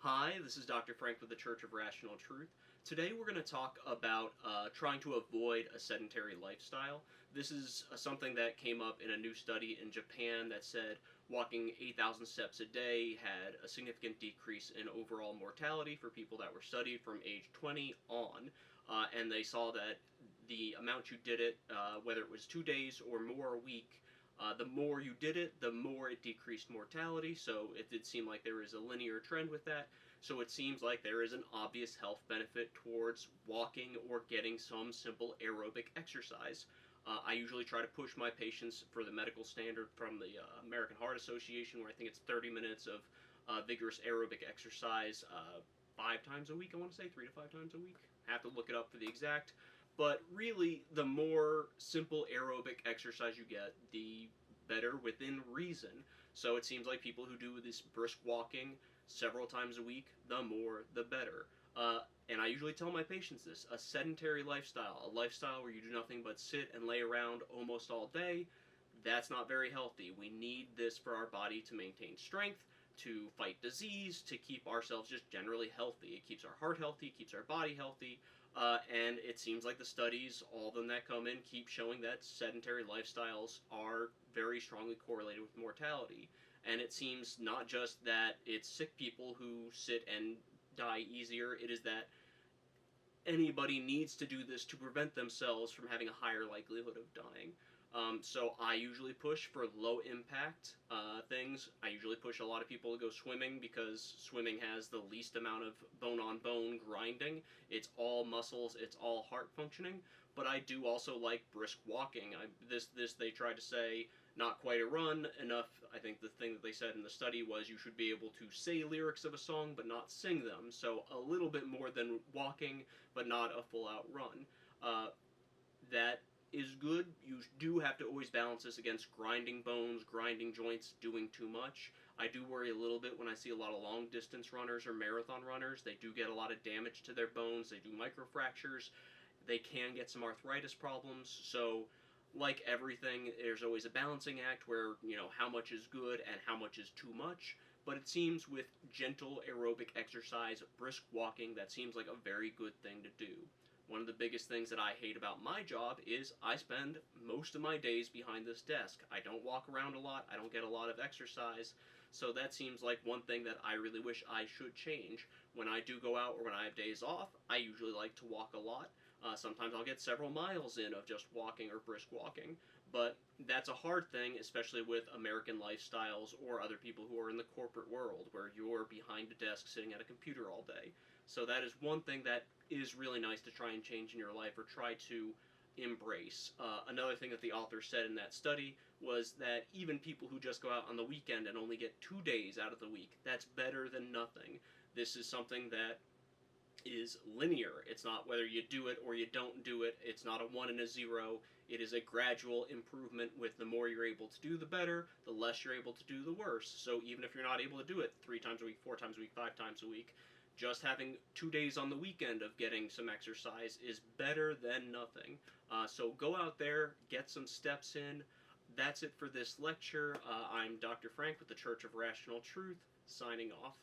Hi, this is Dr. Frank with the Church of Rational Truth. Today we're going to talk about trying to avoid a sedentary lifestyle. This is something that came up in a new study in Japan that said walking 8,000 steps a day had a significant decrease in overall mortality for people that were studied from age 20 on. And they saw that the amount you did it, whether it was 2 days or more a week, the more you did it, the more it decreased mortality, so it did seem like there is a linear trend with that. So it seems like there is an obvious health benefit towards walking or getting some simple aerobic exercise. I usually try to push my patients for the medical standard from the American Heart Association, where I think it's 30 minutes of vigorous aerobic exercise 5 times a week, I want to say, 3 to 5 times a week. I have to look it up for the exact. But really, the more simple aerobic exercise you get, the better within reason. So it seems like people who do this brisk walking several times a week, the more the better. And I usually tell my patients this: a sedentary lifestyle, a lifestyle where you do nothing but sit and lay around almost all day, that's not very healthy. We need this for our body to maintain strength, to fight disease, to keep ourselves just generally healthy. It keeps our heart healthy, keeps our body healthy, and it seems like the studies, all of them that come in, keep showing that sedentary lifestyles are very strongly correlated with mortality. And it seems not just that it's sick people who sit and die easier, it is that anybody needs to do this to prevent themselves from having a higher likelihood of dying. So I usually push for low impact things. I usually push a lot of people to go swimming because swimming has the least amount of bone on bone grinding. It's all muscles, it's all heart functioning. But I do also like brisk walking. This they try to say not quite a run enough. I think the thing that they said in the study was you should be able to say lyrics of a song but not sing them. So a little bit more than walking, but not a full out run. That is good. You do have to always balance this against grinding bones, grinding joints, doing too much. I do worry a little bit when I see a lot of long distance runners or marathon runners. They do get a lot of damage to their bones. They do microfractures. They can get some arthritis problems. So like everything, there's always a balancing act where, how much is good and how much is too much. But it seems with gentle aerobic exercise, brisk walking, that seems like a very good thing to do. One of the biggest things that I hate about my job is I spend most of my days behind this desk. I don't walk around a lot, I don't get a lot of exercise, so that seems like one thing that I really wish I should change. When I do go out or when I have days off, I usually like to walk a lot. Sometimes I'll get several miles in of just walking or brisk walking, but that's a hard thing, especially with American lifestyles or other people who are in the corporate world, where you're behind a desk sitting at a computer all day. So that is one thing that is really nice to try and change in your life or try to embrace. Another thing that the author said in that study was that even people who just go out on the weekend and only get 2 days out of the week, that's better than nothing. This is something that is linear. It's not whether you do it or you don't do it. It's not a 1 and a 0. It is a gradual improvement with the more you're able to do, the better. The less you're able to do, the worse. So even if you're not able to do it 3 times a week, 4 times a week, 5 times a week, just having 2 days on the weekend of getting some exercise is better than nothing. So go out there, get some steps in. That's it for this lecture. I'm Dr. Frank with the Church of Rational Truth, signing off.